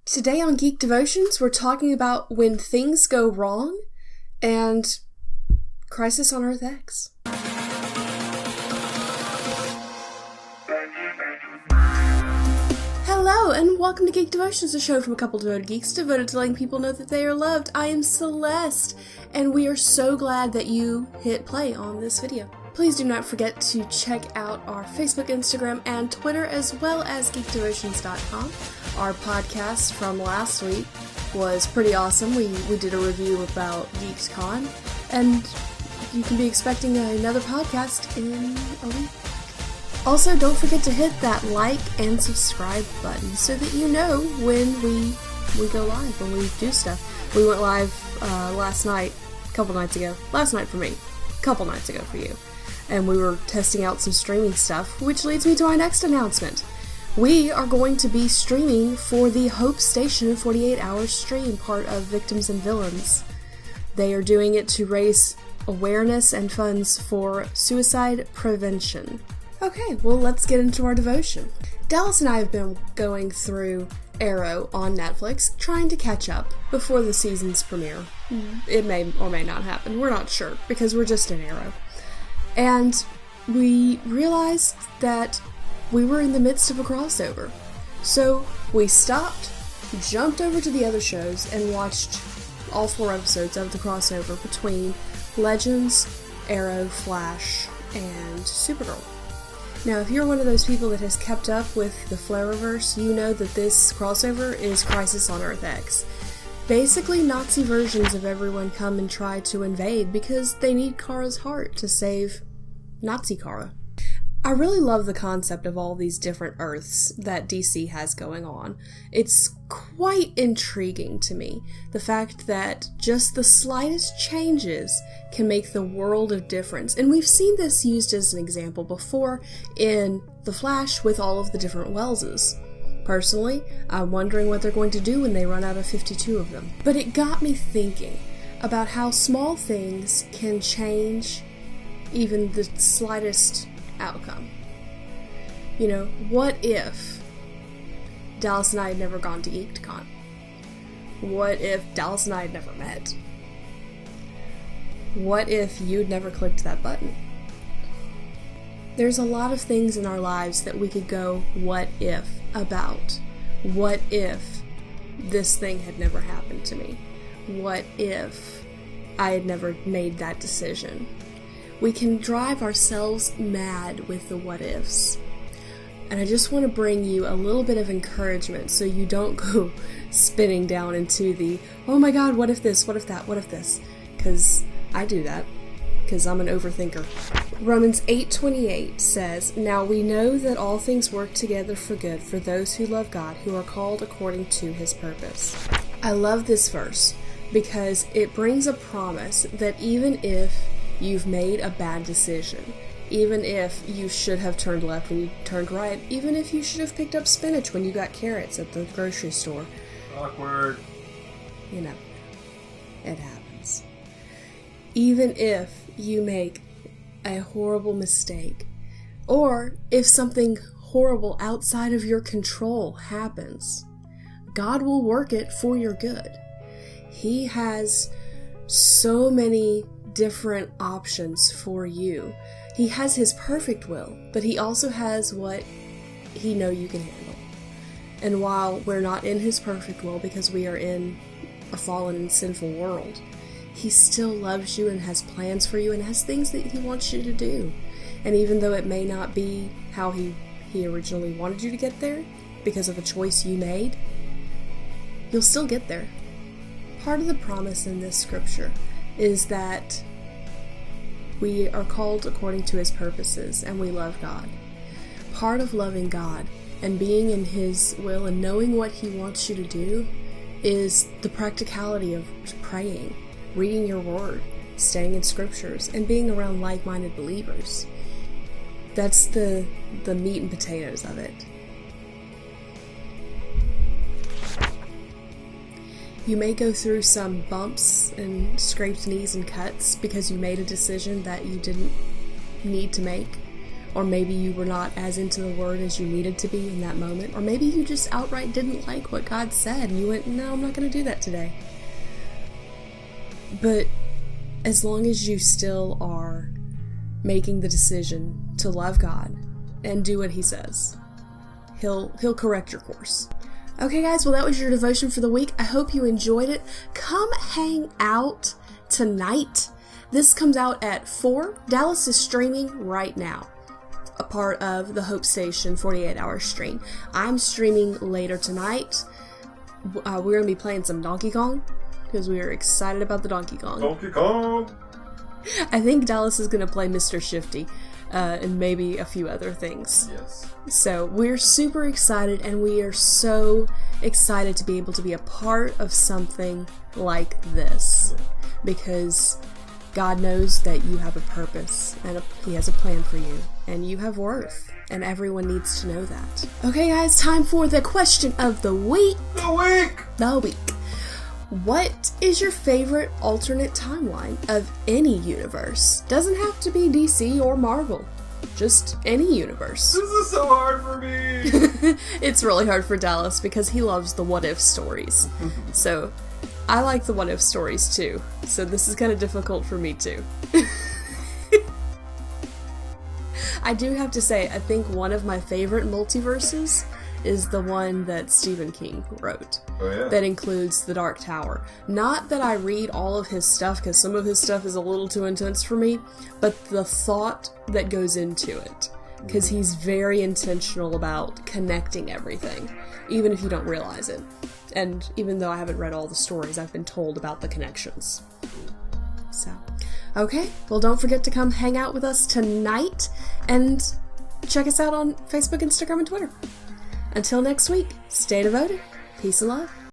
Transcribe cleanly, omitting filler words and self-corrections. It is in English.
Today on Geek Devotions, we're talking about when things go wrong and Crisis on Earth X. Hello, and welcome to Geek Devotions, a show from a couple devoted geeks devoted to letting people know that they are loved. I am Celeste, and we are so glad that you hit play on this video. Please do not forget to check out our Facebook, Instagram, and Twitter, as well as geekdevotions.com. Our podcast from last week was pretty awesome. We did a review about GeeksCon, and you can be expecting another podcast in a week. Also, don't forget to hit that like and subscribe button so that you know when we go live, when we do stuff. We went live last night, a couple nights ago. Last night for me, a couple nights ago for you. And we were testing out some streaming stuff, which leads me to our next announcement. We are going to be streaming for the Hope Station 48-hour stream, part of Victims and Villains. They are doing it to raise awareness and funds for suicide prevention. Okay, well, let's get into our devotion. Dallas and I have been going through Arrow on Netflix, trying to catch up before the season's premiere. It may or may not happen. We're not sure, because we're just in Arrow. And we realized that we were in the midst of a crossover. So we stopped, jumped over to the other shows, and watched all 4 episodes of the crossover between Legends, Arrow, Flash, and Supergirl. Now, if you're one of those people that has kept up with the Flareverse, you know that this crossover is Crisis on Earth X. Basically, Nazi versions of everyone come and try to invade because they need Kara's heart to save Nazi Kara. I really love the concept of all these different Earths that DC has going on. It's quite intriguing to me, the fact that just the slightest changes can make the world of difference. And we've seen this used as an example before in The Flash with all of the different Welleses. Personally, I'm wondering what they're going to do when they run out of 52 of them. But it got me thinking about how small things can change even the slightest outcome. You know, what if Dallas and I had never gone to GeekCon? What if Dallas and I had never met? What if you'd never clicked that button? There's a lot of things in our lives that we could go, what if, about. What if this thing had never happened to me? What if I had never made that decision? We can drive ourselves mad with the what ifs. And I just want to bring you a little bit of encouragement so you don't go spinning down into the, oh my god, what if this, what if that, what if this? Because I do that. Because I'm an overthinker. Romans 8:28 says, "Now we know that all things work together for good for those who love God, who are called according to His purpose." I love this verse because it brings a promise that even if you've made a bad decision, even if you should have turned left when you turned right, even if you should have picked up spinach when you got carrots at the grocery store. Awkward. You know, it happens. Even if you make a horrible mistake, or if something horrible outside of your control happens, God will work it for your good. He has so many different options for you. He has His perfect will, but He also has what He knows you can handle. And while we're not in His perfect will because we are in a fallen and sinful world, He still loves you and has plans for you and has things that He wants you to do. And even though it may not be how He originally wanted you to get there because of a choice you made, you'll still get there. Part of the promise in this scripture is that we are called according to His purposes and we love God. Part of loving God and being in His will and knowing what He wants you to do is the practicality of praying, reading your word, staying in scriptures, and being around like-minded believers. That's the meat and potatoes of it. You may go through some bumps and scraped knees and cuts because you made a decision that you didn't need to make, or maybe you were not as into the Word as you needed to be in that moment, or maybe you just outright didn't like what God said and you went, no, I'm not going to do that today. But as long as you still are making the decision to love God and do what He says, He'll correct your course. Okay guys, well that was your devotion for the week. I hope you enjoyed it. Come hang out tonight. This comes out at 4. Dallas is streaming right now, a part of the Hope Station 48-hour stream. I'm streaming later tonight. We're going to be playing some Donkey Kong, because we are excited about the Donkey Kong. Donkey Kong! I think Dallas is going to play Mr. Shifty, and maybe a few other things. Yes. So we're super excited, and we are so excited to be able to be a part of something like this, because God knows that you have a purpose, and He has a plan for you, and you have worth, and everyone needs to know that. Okay guys, time for the question of the week. The week. What is your favorite alternate timeline of any universe? Doesn't have to be DC or Marvel. Just any universe. This is so hard for me! It's really hard for Dallas because he loves the what-if stories. So, I like the what-if stories too. So this is kind of difficult for me too. I do have to say, I think one of my favorite multiverses is the one that Stephen King wrote. Oh, yeah? That includes The Dark Tower. Not that I read all of his stuff, because some of his stuff is a little too intense for me, but the thought that goes into it. Because he's very intentional about connecting everything, even if you don't realize it. And even though I haven't read all the stories, I've been told about the connections. So, okay, well don't forget to come hang out with us tonight, and check us out on Facebook, Instagram, and Twitter. Until next week, stay devoted. Peace and love.